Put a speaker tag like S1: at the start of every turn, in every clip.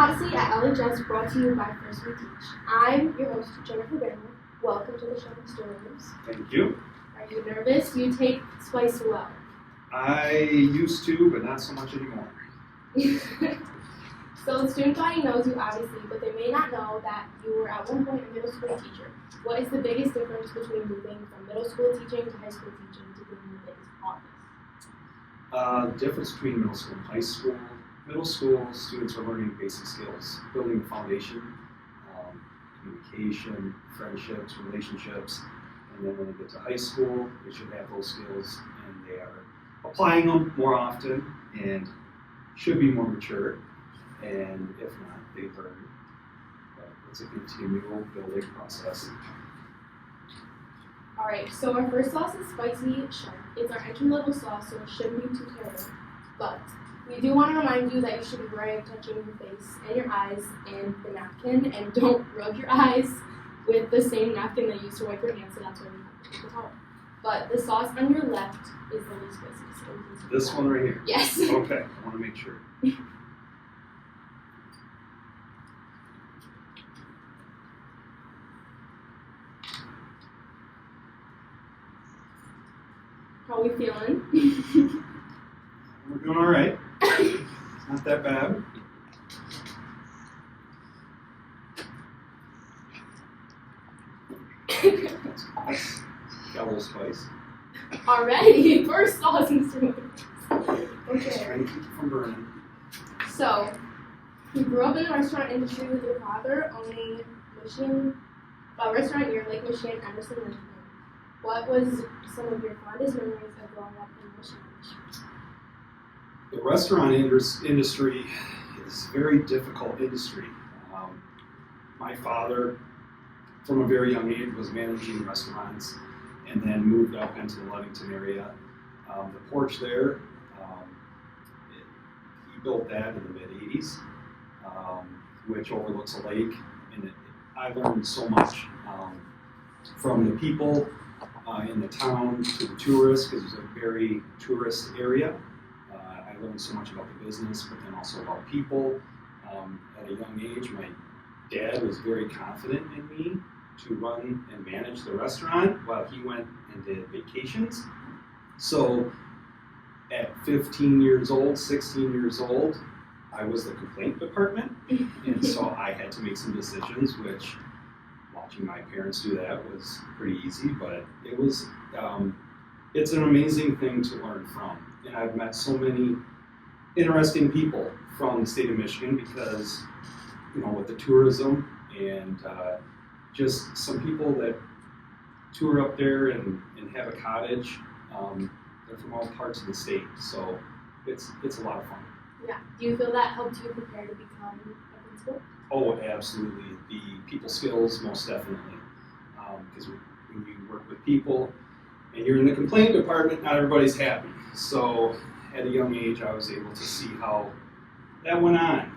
S1: Odyssey at LHS brought to you by First We Teach. I'm your host, Jennifer Behrenwald. Welcome to the show, Mr. Williams.
S2: Thank you.
S1: Are you nervous? Do you take spice well?
S2: I used to, but not so much anymore.
S1: So the student body knows you obviously, but they may not know that you were at one point a middle school teacher. What is the biggest difference between moving from middle school teaching to high school teaching to being in the biggest office?
S2: The difference between middle school and high school. Middle school students are learning basic skills, building the foundation, communication, friendships, relationships, and then when they get to high school, they should have those skills, and they are applying them more often and should be more mature, and if not, they learn. But it's a continual building process.
S1: Alright, so our first sauce is spicy sharp. It's our entry-level sauce, so it shouldn't be too terrible. But we do want to remind you that you should be very touching your face and your eyes and the napkin, and don't rub your eyes with the same napkin that you use to wipe your hands, so that's why we have to take the towel. But the sauce on your left is the least spicy. So
S2: This one right here?
S1: Yes.
S2: Okay, I want to make sure.
S1: How are we feeling?
S2: We're doing all right. It's not that bad. That's got a little spice.
S1: Already, first sauce and
S2: Just
S1: Okay.
S2: trying to keep it from burning.
S1: So, you grew up in the restaurant industry with your father owning a restaurant near Lake Michigan, Emerson, Lakewood. What was some of your fondest memories of growing up in Michigan?
S2: The restaurant industry is a very difficult industry. My father, from a very young age, was managing restaurants and then moved up into the Ludington area. The porch there, he built that in the mid-'80s, which overlooks a lake. And I learned so much from the people in the town to the tourists, because it's a very tourist area. I learned so much about the business, but then also about people. At a young age, my dad was very confident in me to run and manage the restaurant while he went and did vacations. So at 15 years old, 16 years old, I was the complaint department, and so I had to make some decisions, which watching my parents do that was pretty easy, but it was, it's an amazing thing to learn from. And I've met so many interesting people from the state of Michigan because, with the tourism and just some people that tour up there and have a cottage, they're from all parts of the state, so it's a lot of fun.
S1: Yeah. Do you feel that helped you prepare to become a principal?
S2: Oh, absolutely. The people skills, most definitely. Because when you work with people and you're in the complaint department, not everybody's happy. So at a young age, I was able to see how that went on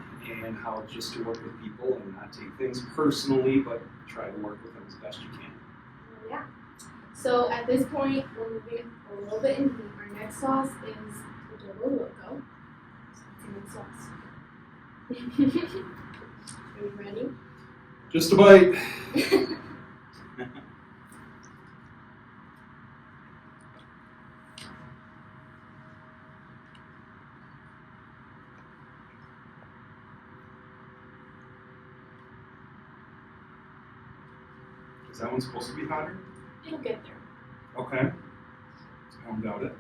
S2: and how just to work with people and not take things personally, but try to work with them as best you can.
S1: Yeah. So at this point, we're moving a little bit in heat. Our next sauce is the Dobo Loco. So it's a good sauce. Are you ready?
S2: Just a bite. Is that one supposed to be hotter?
S1: It'll get there.
S2: Okay. I don't doubt it.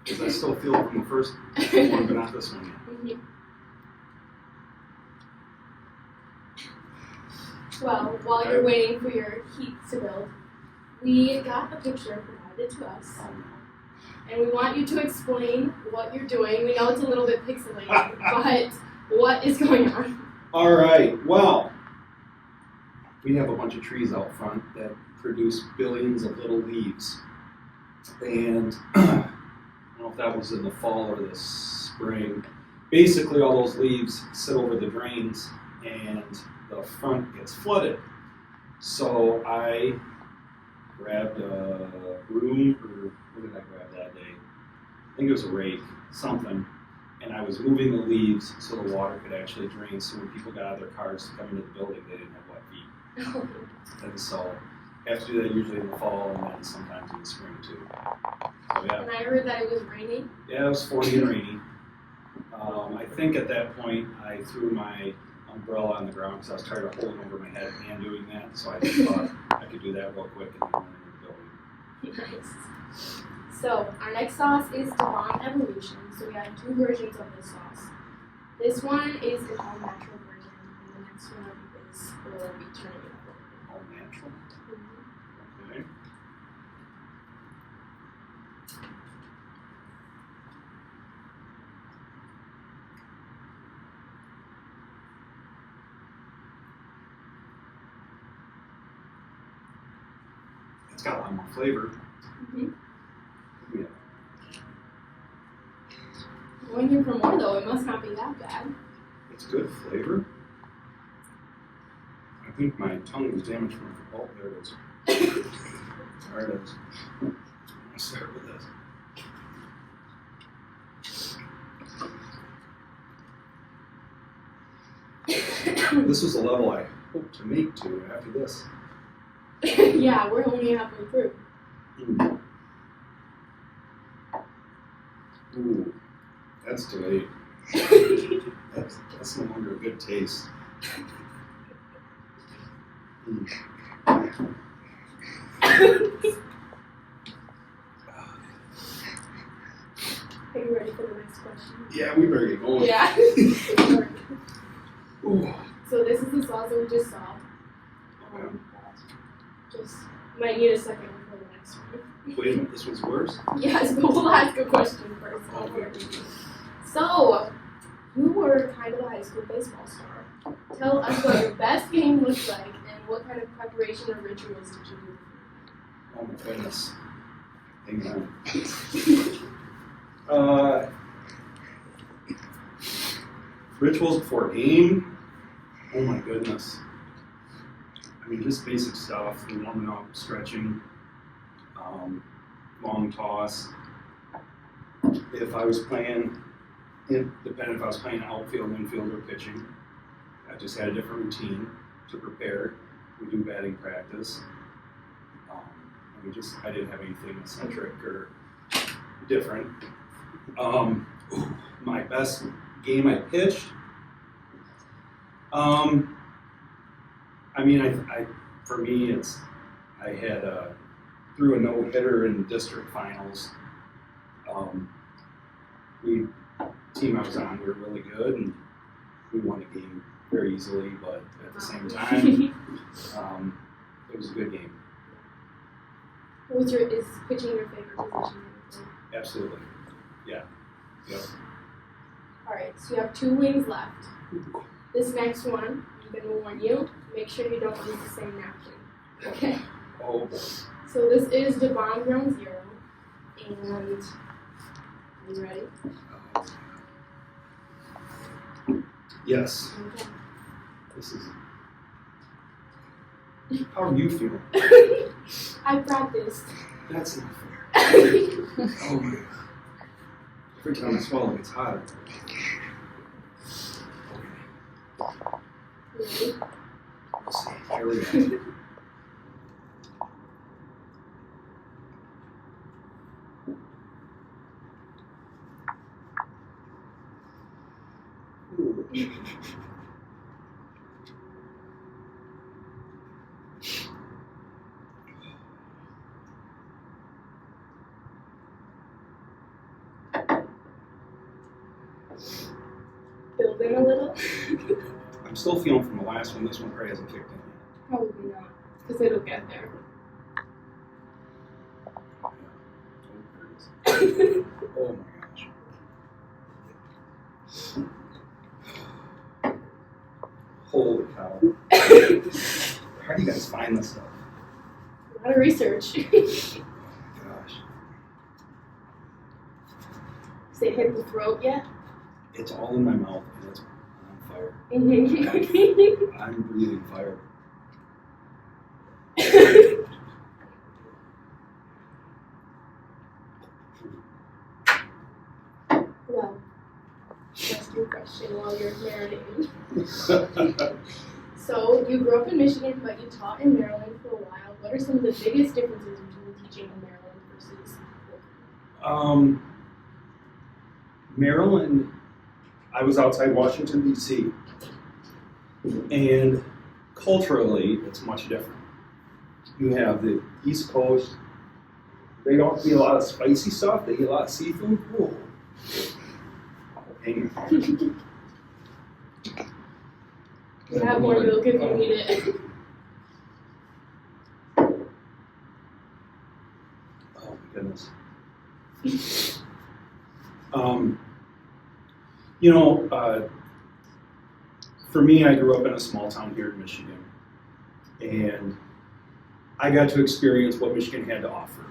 S2: Because I still feel it from the first one, but not this one yet.
S1: Mm-hmm. Well, while you're waiting for your heat to build, we got a picture provided to us, and we want you to explain what you're doing. We know it's a little bit pixelated, but what is going on?
S2: All right, well, we have a bunch of trees out front that produce billions of little leaves. And I don't know if that was in the fall or the spring. Basically, all those leaves sit over the drains and the front gets flooded. So I grabbed a broom, or what did I grab that day? I think it was a rake, something, and I was moving the leaves so the water could actually drain, so when people got out of their cars to come into the building, they didn't have wet feet. And so I have to do that usually in the fall and then sometimes in the spring too. So yeah.
S1: And I heard that it was raining.
S2: Yeah, it was 40 and rainy. I think at that point I threw my umbrella on the ground because I was tired of holding over my head and doing that. So I just thought I could do that real quick and then run into the building.
S1: Nice. So our next sauce is Devon Evolution. So we have two versions of this sauce. This one is an all natural version, and the next one is we'll be turning it up.
S2: All natural.
S1: Mm-hmm.
S2: Okay. It's got a lot more flavor.
S1: Mm-hmm.
S2: Yeah.
S1: Going here for more though, it must not be that bad.
S2: It's good flavor. I think my tongue was damaged from the oh, there it is. There it is. I'll start with this. This was a level I hope to make to after this.
S1: Yeah, we're only halfway through.
S2: Mm. Ooh, that's delayed. That's no longer a good taste. Mm.
S1: Are you ready for the next question?
S2: Yeah, we better get going.
S1: Yeah.
S2: Ooh.
S1: So this is the sauce that we just saw.
S2: Okay.
S1: Just might need a second before the next one.
S2: Wait a minute, this one's worse?
S1: Yes, but we'll ask a question first.
S2: Okay.
S1: So, you were kind of a high school baseball star. Tell us what your best game looks like and what kind of preparation or rituals did you do?
S2: Oh my goodness. Hang on. Rituals before a game? Oh my goodness. I mean, just basic stuff, warming up, stretching, long toss. If I was playing, depending if I was playing outfield, infield, or pitching, I just had a different routine to prepare. We do batting practice. I didn't have anything eccentric or different. My best game I pitched. I mean, for me, I had threw a no-hitter in district finals. Team I was on, we were really good, and we won the game very easily. But at the same time, it was a good game.
S1: Is pitching your favorite position?
S2: Absolutely, yeah. Yep.
S1: All right, so you have 2 wings left. This next one, I'm going to warn you, make sure you don't use the same napkin. Okay?
S2: Oh boy.
S1: So this is Devon Ground Zero, and are you ready?
S2: Yes.
S1: Okay.
S2: This is. How do you feel?
S1: I practiced.
S2: That's not fair. Oh my god. Every time I swallow, it's hotter.
S1: Ready?
S2: Let's see. Here we go.
S1: Build in a little?
S2: I'm still feeling from the last one. This one probably hasn't kicked in yet.
S1: Probably not, because it'll get there.
S2: Oh, there it is. Oh my gosh. Holy cow. How do you guys find this stuff?
S1: A lot of research.
S2: Oh my gosh.
S1: Has it hit the throat yet?
S2: It's all in my mouth and it's on fire.
S1: Mm-hmm.
S2: I'm breathing fire.
S1: Well, question while you're marinating. So, you grew up in Michigan, but you taught in Maryland for a while. What are some of the biggest differences between teaching in Maryland versus
S3: Maryland, I was outside Washington, D.C., and culturally, it's much different. You have the East Coast, they don't eat a lot of spicy stuff, they eat a lot of seafood. Whoa. Hang on.
S1: You have more milk if you need it.
S3: Oh my goodness. For me, I grew up in a small town here in Michigan, and I got to experience what Michigan had to offer.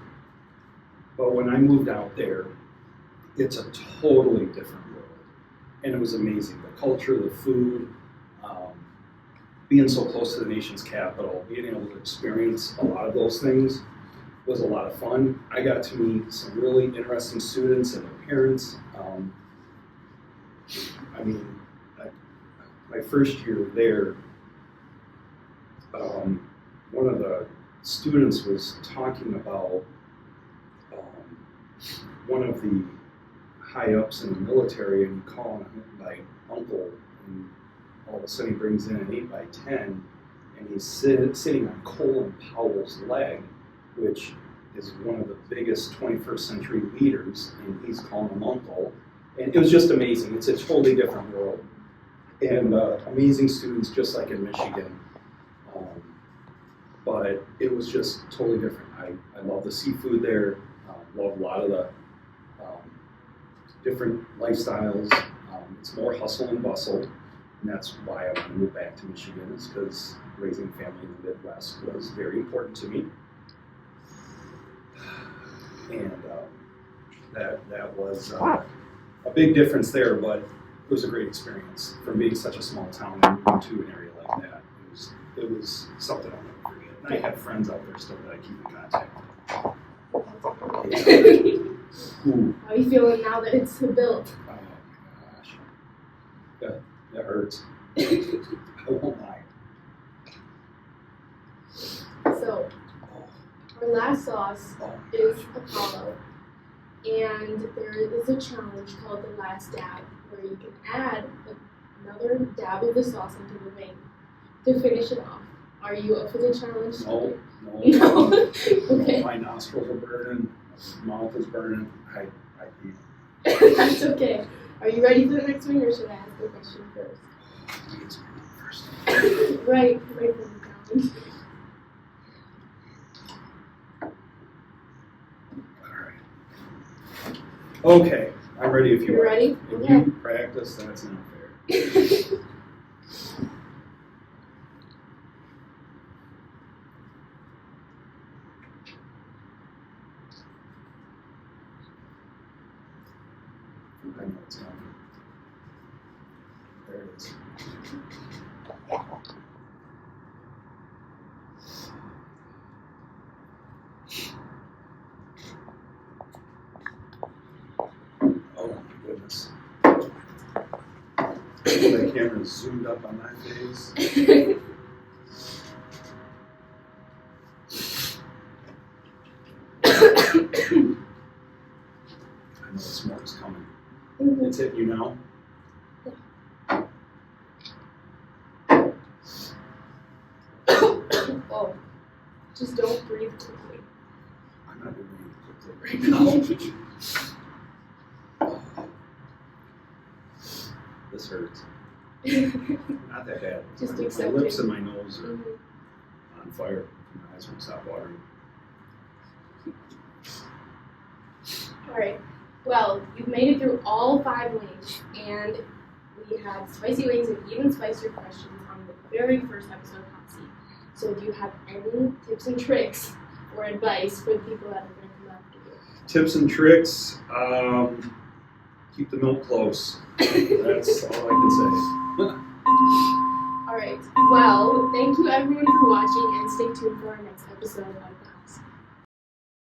S3: But when I moved out there, it's a totally different world, and it was amazing. The culture, the food, being so close to the nation's capital, being able to experience a lot of those things was a lot of fun. I got to meet some really interesting students and their parents. My first year there, one of the students was talking about one of the high-ups in the military, and calling him like uncle, and all of a sudden he brings in an 8x10, and he's sitting on Colin Powell's leg, which is one of the biggest 21st century leaders, and he's calling him uncle. And it was just amazing. It's a totally different world. And amazing students, just like in Michigan. But it was just totally different. I love the seafood there. Love a lot of the different lifestyles. It's more hustle and bustle. And that's why I want to move back to Michigan, is because raising family in the Midwest was very important to me. And that was a big difference there, but it was a great experience from being such a small town and moving to an area like that. It was something I'll never forget. And I have friends out there still that I keep in contact with.
S1: How are you feeling now that it's built?
S3: Oh my gosh. That hurts. I won't lie.
S1: So, our last sauce is Apollo. And there is a challenge called the last dab, where you can add another dab of the sauce into the wing to finish it off. Are you up for the challenge?
S3: No.
S1: Okay.
S3: My nostrils are burning, my mouth is burning. I
S1: That's okay. Are you ready for the next one, or should I ask the question first? Right for the challenge.
S3: Okay, I'm ready if you
S1: You're
S3: are.
S1: ready?
S3: If
S1: Okay.
S3: you practice, that's not fair. I know it's coming. There it is. Oh my goodness. The camera zoomed up on my face. I know the smoke's coming. It's hit you now?
S1: Oh, just don't breathe quickly.
S3: I'm not doing it quickly right now. This hurts. Not that bad.
S1: Just
S3: My
S1: accept
S3: lips
S1: it.
S3: and my nose are on fire. My eyes won't stop watering.
S1: Alright, well, you've made it through all 5 wings, and we had spicy wings and even spicier questions on the very first episode of Hot Seat. So do you have any tips and tricks or advice for the people that are going to come after you?
S3: Tips and tricks, keep the milk close. That's all I can say.
S1: Alright, well, thank you everyone for watching, and stay tuned for our next episode of